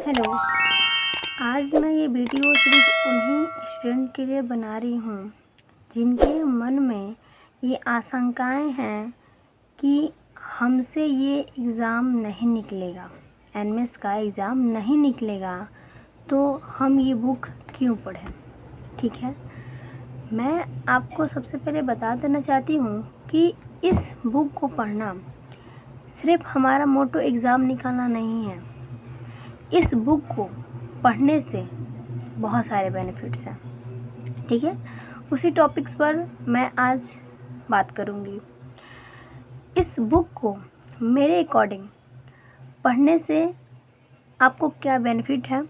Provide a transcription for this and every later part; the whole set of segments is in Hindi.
हेलो। आज मैं ये वीडियो सिर्फ उन्हीं स्टूडेंट के लिए बना रही हूँ जिनके मन में ये आशंकाएं हैं कि हमसे ये एग्ज़ाम नहीं निकलेगा, एनएमएस का एग्ज़ाम नहीं निकलेगा, तो हम ये बुक क्यों पढ़ें। ठीक है, मैं आपको सबसे पहले बता देना चाहती हूँ कि इस बुक को पढ़ना सिर्फ हमारा मोटो एग्ज़ाम निकालना नहीं है। इस बुक को पढ़ने से बहुत सारे बेनिफिट्स हैं। ठीक है, उसी टॉपिक्स पर मैं आज बात करूँगी। इस बुक को मेरे अकॉर्डिंग पढ़ने से आपको क्या बेनिफिट है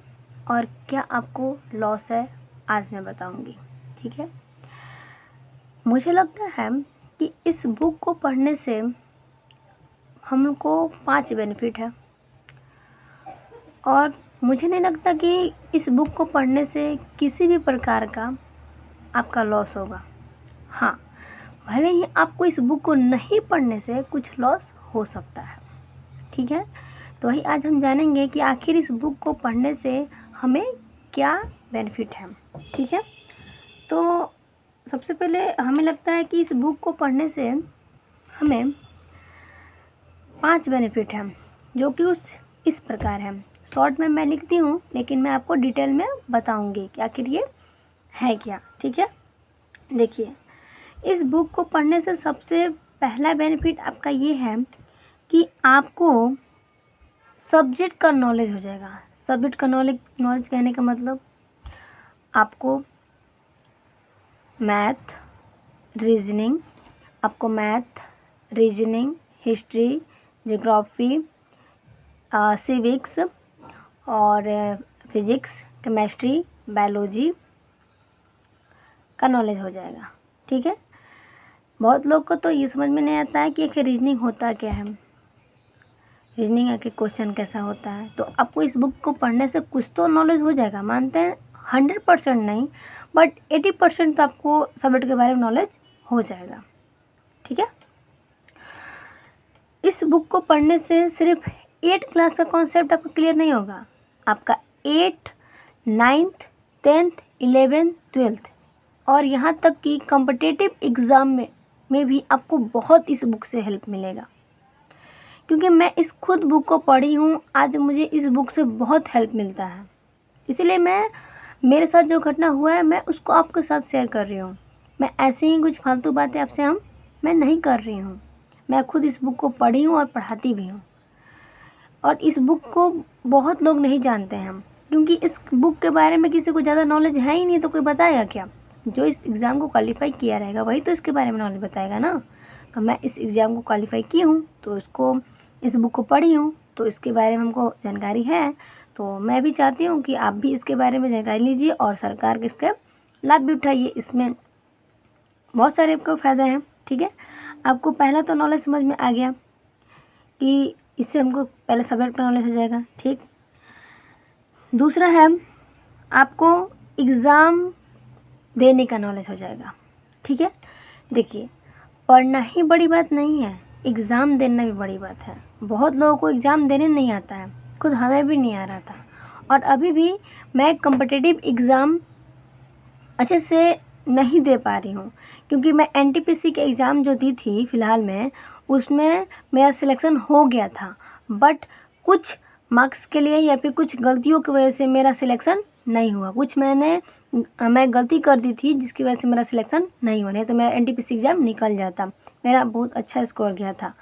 और क्या आपको लॉस है, आज मैं बताऊँगी। ठीक है, मुझे लगता है कि इस बुक को पढ़ने से हमको 5 बेनिफिट है और मुझे नहीं लगता कि इस बुक को पढ़ने से किसी भी प्रकार का आपका लॉस होगा। हाँ, भले ही आपको इस बुक को नहीं पढ़ने से कुछ लॉस हो सकता है। ठीक है, तो वही आज हम जानेंगे कि आखिर इस बुक को पढ़ने से हमें क्या बेनिफिट है। ठीक है, तो सबसे पहले हमें लगता है कि इस बुक को पढ़ने से हमें 5 बेनिफिट हैं, जो कि इस प्रकार हैं। शॉर्ट में मैं लिखती हूँ, लेकिन मैं आपको डिटेल में बताऊँगी कि आखिर ये है क्या। ठीक है, देखिए, इस बुक को पढ़ने से सबसे पहला बेनिफिट आपका ये है कि आपको सब्जेक्ट का नॉलेज हो जाएगा। सब्जेक्ट का नॉलेज कहने का मतलब आपको math, reasoning, history, geography, civics और फिजिक्स, केमिस्ट्री, बायोलॉजी का नॉलेज हो जाएगा। ठीक है, बहुत लोग को तो ये समझ में नहीं आता है कि आखिर रीजनिंग होता क्या है, रीजनिंग आखिर क्वेश्चन कैसा होता है। तो आपको इस बुक को पढ़ने से कुछ तो नॉलेज हो जाएगा। मानते हैं 100% नहीं, बट 80% तो आपको सब्जेक्ट के बारे में नॉलेज हो जाएगा। ठीक है, इस बुक को पढ़ने से सिर्फ 8 क्लास का कॉन्सेप्ट आपका क्लियर नहीं होगा, आपका 8, 9th, 10th, 11th, 12th और यहाँ तक कि कॉम्पिटिटिव एग्ज़ाम में भी आपको बहुत इस बुक से हेल्प मिलेगा। क्योंकि मैं इस खुद बुक को पढ़ी हूँ, आज मुझे इस बुक से बहुत हेल्प मिलता है। इसीलिए मेरे साथ जो घटना हुआ है मैं उसको आपके साथ शेयर कर रही हूँ। मैं ऐसे ही कुछ फालतू बातें आपसे मैं नहीं कर रही हूँ। मैं खुद इस बुक को पढ़ी हूँ और पढ़ाती भी हूँ। और इस बुक को बहुत लोग नहीं जानते हैं, क्योंकि इस बुक के बारे में किसी को ज़्यादा नॉलेज है ही नहीं, तो कोई बताएगा क्या। जो इस एग्ज़ाम को क्वालिफाई किया रहेगा वही तो इसके बारे में नॉलेज बताएगा ना। तो मैं इस एग्ज़ाम को क्वालिफाई की हूँ, तो इस बुक को पढ़ी हूँ, तो इसके बारे में हमको जानकारी है। तो मैं भी चाहती हूँ कि आप भी इसके बारे में जानकारी लीजिए और सरकार के इसके लाभ भी उठाइए। इसमें बहुत सारे आपको फ़ायदे हैं। ठीक है, आपको पहला तो नॉलेज समझ में आ गया कि इससे हमको पहले सब्जेक्ट का नॉलेज हो जाएगा। ठीक, दूसरा है आपको एग्ज़ाम देने का नॉलेज हो जाएगा। ठीक है, देखिए, पढ़ना ही बड़ी बात नहीं है, एग्ज़ाम देना भी बड़ी बात है। बहुत लोगों को एग्ज़ाम देने नहीं आता है, खुद हमें भी नहीं आ रहा था। और अभी भी मैं कॉम्पिटिटिव एग्ज़ाम अच्छे से नहीं दे पा रही हूँ, क्योंकि मैं एनटीपीसी के एग्ज़ाम जो दी थी फ़िलहाल में, उसमें मेरा सिलेक्शन हो गया था, बट कुछ मार्क्स के लिए या फिर कुछ गलतियों की वजह से मेरा सिलेक्शन नहीं हुआ। मैं गलती कर दी थी जिसकी वजह से मेरा सिलेक्शन नहीं हुआ, नहीं तो मेरा एनटीपीसी एग्ज़ाम निकल जाता। मेरा बहुत अच्छा स्कोर गया था।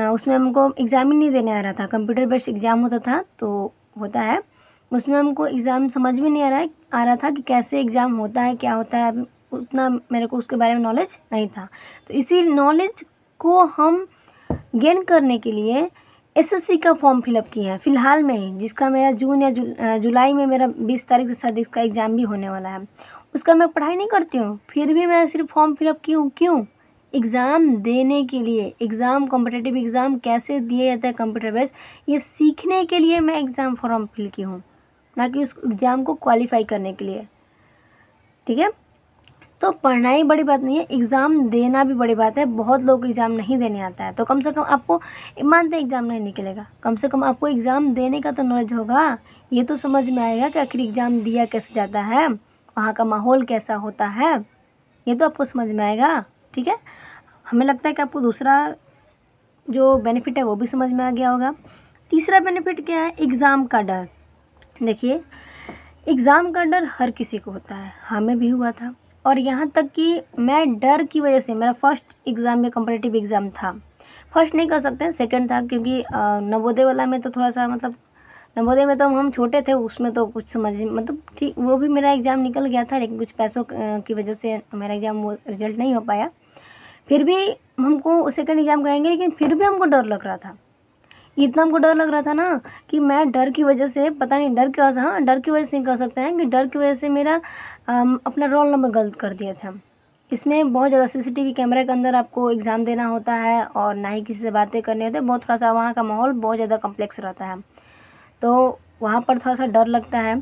उसमें हमको एग्ज़ाम ही नहीं देने आ रहा था, कंप्यूटर बेस्ड एग्ज़ाम होता था, तो होता है उसमें हमको एग्ज़ाम समझ में नहीं आ रहा था कि कैसे एग्ज़ाम होता है, क्या होता है। अभी उतना मेरे को उसके बारे में नॉलेज नहीं था। तो इसी नॉलेज को हम गेन करने के लिए एसएससी का फॉर्म फिलअप किए हैं फ़िलहाल में ही, जिसका मेरा जून या जुलाई में मेरा 20 तारीख से शायद इसका एग्ज़ाम भी होने वाला है। उसका मैं पढ़ाई नहीं करती हूँ, फिर भी मैं सिर्फ फॉर्म फिलअप की हूँ। क्यों? एग्ज़ाम देने के लिए। कॉम्पिटिटिव एग्ज़ाम कैसे दिया जाता है कंप्यूटर बेस्ड, ये सीखने के लिए मैं एग्ज़ाम फॉर्म फिल की हूँ, ना कि उस एग्ज़ाम को क्वालिफाई करने के लिए। ठीक है, तो पढ़ना ही बड़ी बात नहीं है, एग्ज़ाम देना भी बड़ी बात है। बहुत लोग को एग्ज़ाम नहीं देने आता है, तो कम से कम आपको, मानते एग्ज़ाम नहीं निकलेगा, कम से कम आपको एग्ज़ाम देने का तो नॉलेज होगा। ये तो समझ में आएगा कि आखिर एग्ज़ाम दिया कैसे जाता है, वहाँ का माहौल कैसा होता है, ये तो आपको समझ में आएगा। ठीक है, हमें लगता है कि आपको दूसरा जो बेनिफिट है वो भी समझ में आ गया होगा। तीसरा बेनिफिट क्या है, एग्ज़ाम का डर। देखिए, एग्ज़ाम का डर हर किसी को होता है, हमें भी हुआ था। और यहाँ तक कि मैं डर की वजह से, मेरा फर्स्ट एग्ज़ाम में कॉम्पिटिटिव एग्ज़ाम था, फर्स्ट नहीं कह सकते, सेकंड था, क्योंकि नवोदय वाला में तो थोड़ा सा मतलब, नवोदय में तो हम छोटे थे, उसमें तो कुछ समझ मतलब ठीक, वो भी मेरा एग्ज़ाम निकल गया था, लेकिन कुछ पैसों की वजह से मेरा एग्ज़ाम वो रिजल्ट नहीं हो पाया। फिर भी हमको सेकंड एग्ज़ाम कहेंगे, लेकिन फिर भी हमको डर लग रहा था। इतना हमको डर लग रहा था ना कि मैं डर की वजह से, पता नहीं डर क्या था, हाँ डर की वजह से कह सकते हैं कि डर की वजह से मेरा अपना रोल नंबर गलत कर दिया था। इसमें बहुत ज़्यादा सीसीटीवी कैमरे के अंदर आपको एग्ज़ाम देना होता है और ना ही किसी से बातें करनी होती है, बहुत थोड़ा सा वहाँ का माहौल बहुत ज़्यादा कॉम्प्लेक्स रहता है, तो वहाँ पर थोड़ा सा डर लगता है।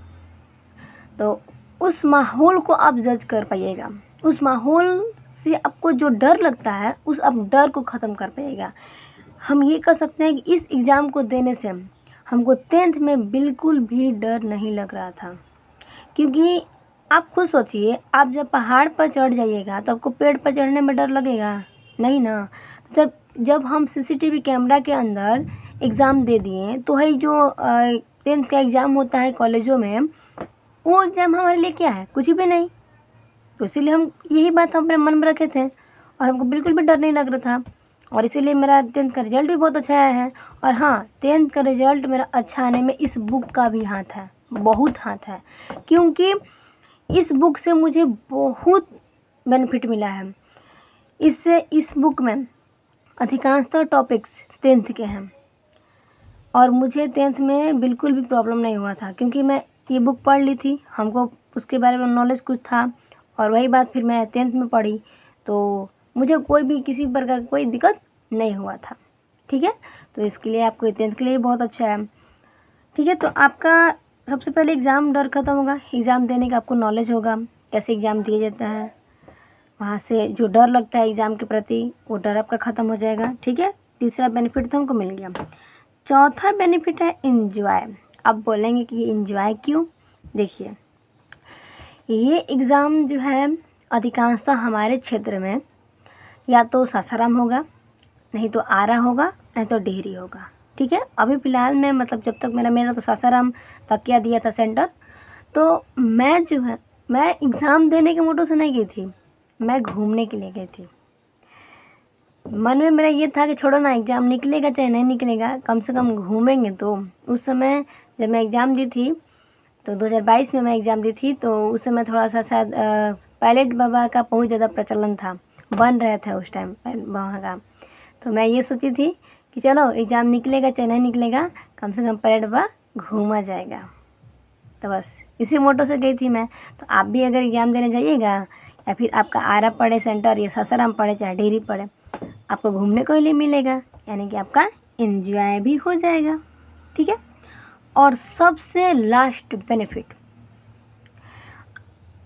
तो उस माहौल को आप जज कर पाइएगा, उस माहौल से आपको जो डर लगता है उस आप डर को ख़त्म कर पाइएगा। हम ये कह सकते हैं कि इस एग्ज़ाम को देने से हमको 10th में बिल्कुल भी डर नहीं लग रहा था। क्योंकि आप खुद सोचिए, आप जब पहाड़ पर चढ़ जाइएगा तो आपको पेड़ पर चढ़ने में डर लगेगा नहीं ना। जब जब हम सीसीटीवी कैमरा के अंदर एग्ज़ाम दे दिए, तो वही जो 10th का एग्ज़ाम होता है कॉलेजों में, वो एग्ज़ाम हमारे लिए क्या है, कुछ भी नहीं। तो इसीलिए हम यही बात हम अपने मन में रखे थे और हमको बिल्कुल भी डर नहीं लग रहा था, और इसीलिए मेरा 10th का रिज़ल्ट भी बहुत अच्छा आया है। और हाँ, 10th का रिज़ल्ट मेरा अच्छा आने में इस बुक का भी हाथ है, बहुत हाथ है, क्योंकि इस बुक से मुझे बहुत बेनिफिट मिला है। इससे, इस बुक में अधिकांशतः टॉपिक्स 10th के हैं और मुझे 10th में बिल्कुल भी प्रॉब्लम नहीं हुआ था, क्योंकि मैं ये बुक पढ़ ली थी, हमको उसके बारे में नॉलेज कुछ था, और वही बात फिर मैं 10th में पढ़ी, तो मुझे कोई भी किसी प्रकार की कोई दिक्कत नहीं हुआ था। ठीक है, तो इसके लिए आपको 10th के लिए बहुत अच्छा है। ठीक है, तो आपका सबसे पहले एग्ज़ाम डर ख़त्म होगा, एग्ज़ाम देने का आपको नॉलेज होगा, कैसे एग्ज़ाम दिया जाता है, वहाँ से जो डर लगता है एग्ज़ाम के प्रति वो डर आपका ख़त्म हो जाएगा। ठीक है, तीसरा बेनिफिट तो हमको मिल गया। चौथा बेनिफिट है एंजॉय। आप बोलेंगे कि एंजॉय क्यों? देखिए, ये एग्ज़ाम जो है अधिकांशतः हमारे क्षेत्र में या तो सासाराम होगा, नहीं तो आरा होगा, नहीं तो डिहरी होगा। ठीक है, अभी फ़िलहाल में मतलब जब तक मेरा तो सासाराम तक क्या दिया था सेंटर, तो मैं जो है, मैं एग्ज़ाम देने के मोटो से नहीं गई थी, मैं घूमने के लिए गई थी। मन में मेरा ये था कि छोड़ो ना, एग्ज़ाम निकलेगा चाहे नहीं निकलेगा, कम से कम घूमेंगे तो। उस समय जब मैं एग्ज़ाम दी थी, तो 2022 में मैं एग्ज़ाम दी थी, तो उस समय थोड़ा सा शायद पायलट बाबा का बहुत ज़्यादा प्रचलन था, बन रहे थे उस टाइम वहाँ का। तो मैं ये सोची थी कि चलो एग्ज़ाम निकलेगा चाहे नहीं निकलेगा, कम से कम पायलट बाबा घूमा जाएगा। तो बस इसी मोटो से गई थी मैं। तो आप भी अगर एग्ज़ाम देने जाइएगा, या फिर आपका आरा पड़े सेंटर या सासाराम पड़े चाहे डिहरी पड़े, आपको घूमने को लिए मिलेगा, यानी कि आपका एंजॉय भी हो जाएगा। ठीक है, और सबसे लास्ट बेनिफिट,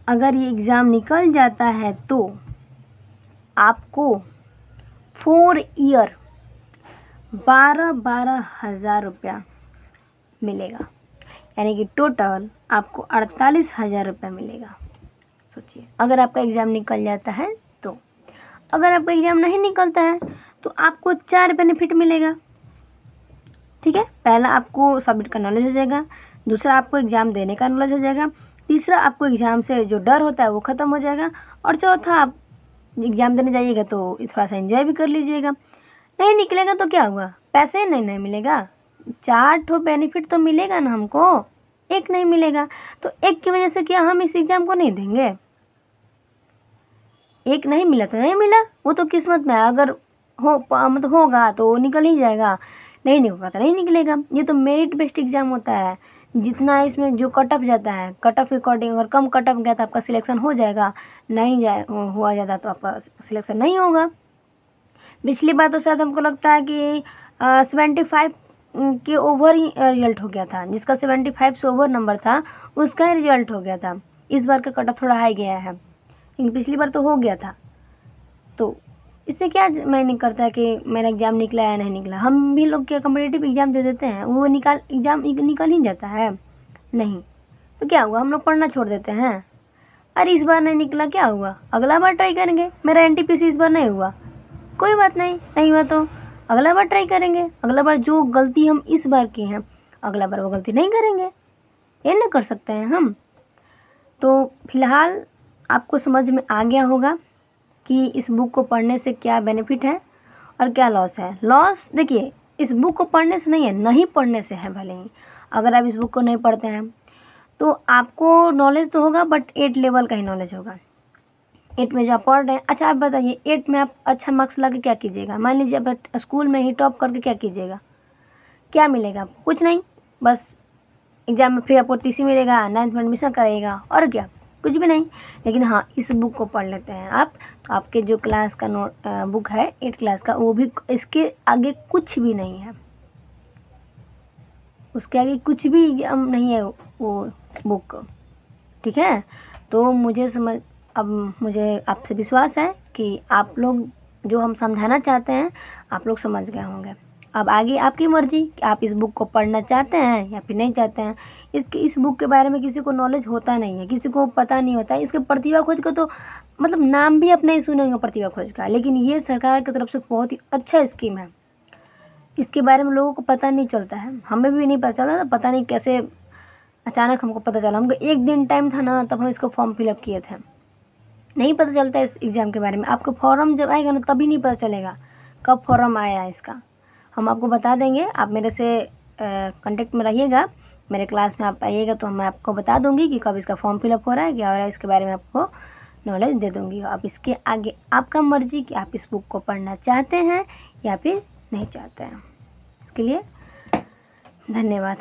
अगर ये एग्ज़ाम निकल जाता है तो आपको 4 ईयर 12,000 रुपया मिलेगा, यानी कि टोटल आपको 48,000 रुपया मिलेगा। सोचिए, अगर आपका एग्ज़ाम निकल जाता है तो। अगर आपका एग्ज़ाम नहीं निकलता है तो आपको 4 बेनिफिट मिलेगा। ठीक है, पहला आपको सब्जेक्ट का नॉलेज हो जाएगा, दूसरा आपको एग्ज़ाम देने का नॉलेज हो जाएगा, तीसरा आपको एग्ज़ाम से जो डर होता है वो ख़त्म हो जाएगा, और चौथा आप एग्ज़ाम देने जाइएगा तो थोड़ा सा एंजॉय भी कर लीजिएगा। नहीं निकलेगा तो क्या हुआ, पैसे नहीं मिलेगा, 4 ठो बेनिफिट तो मिलेगा ना हमको, एक नहीं मिलेगा। तो एक की वजह से क्या हम इस एग्ज़ाम को नहीं देंगे? एक नहीं मिला तो नहीं मिला, वो तो किस्मत में है, अगर हो मतलब होगा तो निकल ही जाएगा, नहीं होगा तो नहीं निकलेगा। ये तो मेरिट बेस्ड एग्ज़ाम होता है, जितना इसमें जो कट ऑफ जाता है, कट ऑफ के अकॉर्डिंग, अगर कम कट ऑफ गया तो आपका सिलेक्शन हो जाएगा, नहीं हुआ ज़्यादा तो आपका सिलेक्शन नहीं होगा। पिछली बार तो शायद हमको लगता है कि 75 के ओवर ही रिजल्ट हो गया था, जिसका 75 से ओवर नंबर था उसका ही रिजल्ट हो गया था। इस बार का कट ऑफ थोड़ा हाई गया है, लेकिन पिछली बार तो हो गया था। तो इससे क्या मैंने करता कि मेरा एग्ज़ाम निकला या नहीं निकला। हम भी लोग क्या कॉम्पिटिटिव एग्ज़ाम जो देते हैं वो एग्ज़ाम निकल ही जाता है नहीं, तो क्या हुआ, हम लोग पढ़ना छोड़ देते हैं। अरे इस बार नहीं निकला, क्या हुआ, अगला बार ट्राई करेंगे। मेरा एनटीपीसी इस बार नहीं हुआ, कोई बात नहीं, नहीं हुआ तो अगला बार ट्राई करेंगे। अगला बार जो गलती हम इस बार की हैं अगला बार वो गलती नहीं करेंगे, ये ना कर सकते हैं हम। तो फिलहाल आपको समझ में आ गया होगा कि इस बुक को पढ़ने से क्या बेनिफिट है और क्या लॉस है। लॉस देखिए, इस बुक को पढ़ने से नहीं है, नहीं पढ़ने से है। भले ही अगर आप इस बुक को नहीं पढ़ते हैं तो आपको नॉलेज तो होगा बट 8 लेवल का ही नॉलेज होगा। 8 में जो आप पढ़ रहे हैं, अच्छा आप बताइए 8 में आप अच्छा मार्क्स ला के क्या कीजिएगा। मान लीजिए आप स्कूल में ही टॉप करके क्या कीजिएगा, क्या मिलेगा आपको, कुछ नहीं, बस एग्ज़ाम में फिर आपको टीसी मिलेगा, 9th में एडमिशन कराइएगा, और क्या, कुछ भी नहीं। लेकिन हाँ, इस बुक को पढ़ लेते हैं आप तो आपके जो क्लास का बुक है 8 क्लास का, वो भी इसके आगे कुछ भी नहीं है, उसके आगे कुछ भी नहीं है वो बुक, ठीक है। तो मुझे आपसे विश्वास है कि आप लोग जो हम समझाना चाहते हैं आप लोग समझ गए होंगे। अब आगे आपकी मर्ज़ी कि आप इस बुक को पढ़ना चाहते हैं या फिर नहीं चाहते हैं। इस बुक के बारे में किसी को नॉलेज होता नहीं है, किसी को पता नहीं होता है। इसके प्रतिभा खोज का तो मतलब नाम भी आप नहीं सुने होंगे प्रतिभा खोज का, लेकिन ये सरकार की तरफ से बहुत ही अच्छा स्कीम है। इसके बारे में लोगों को पता नहीं चलता है, हमें भी नहीं पता चला था, पता नहीं कैसे अचानक हमको पता चला। हमको एक दिन टाइम था ना, तब हम इसको फॉर्म फिलअप किए थे। नहीं पता चलता इस एग्ज़ाम के बारे में, आपको फॉर्म जब आएगा ना तभी नहीं पता चलेगा कब फॉर्म आया है इसका। हम आपको बता देंगे, आप मेरे से कांटेक्ट में रहिएगा, मेरे क्लास में आप आइएगा तो मैं आपको बता दूंगी कि कब इसका फॉर्म फिलअप हो रहा है, क्या हो रहा है, इसके बारे में आपको नॉलेज दे दूंगी। अब इसके आगे आपका मर्जी कि आप इस बुक को पढ़ना चाहते हैं या फिर नहीं चाहते हैं। इसके लिए धन्यवाद।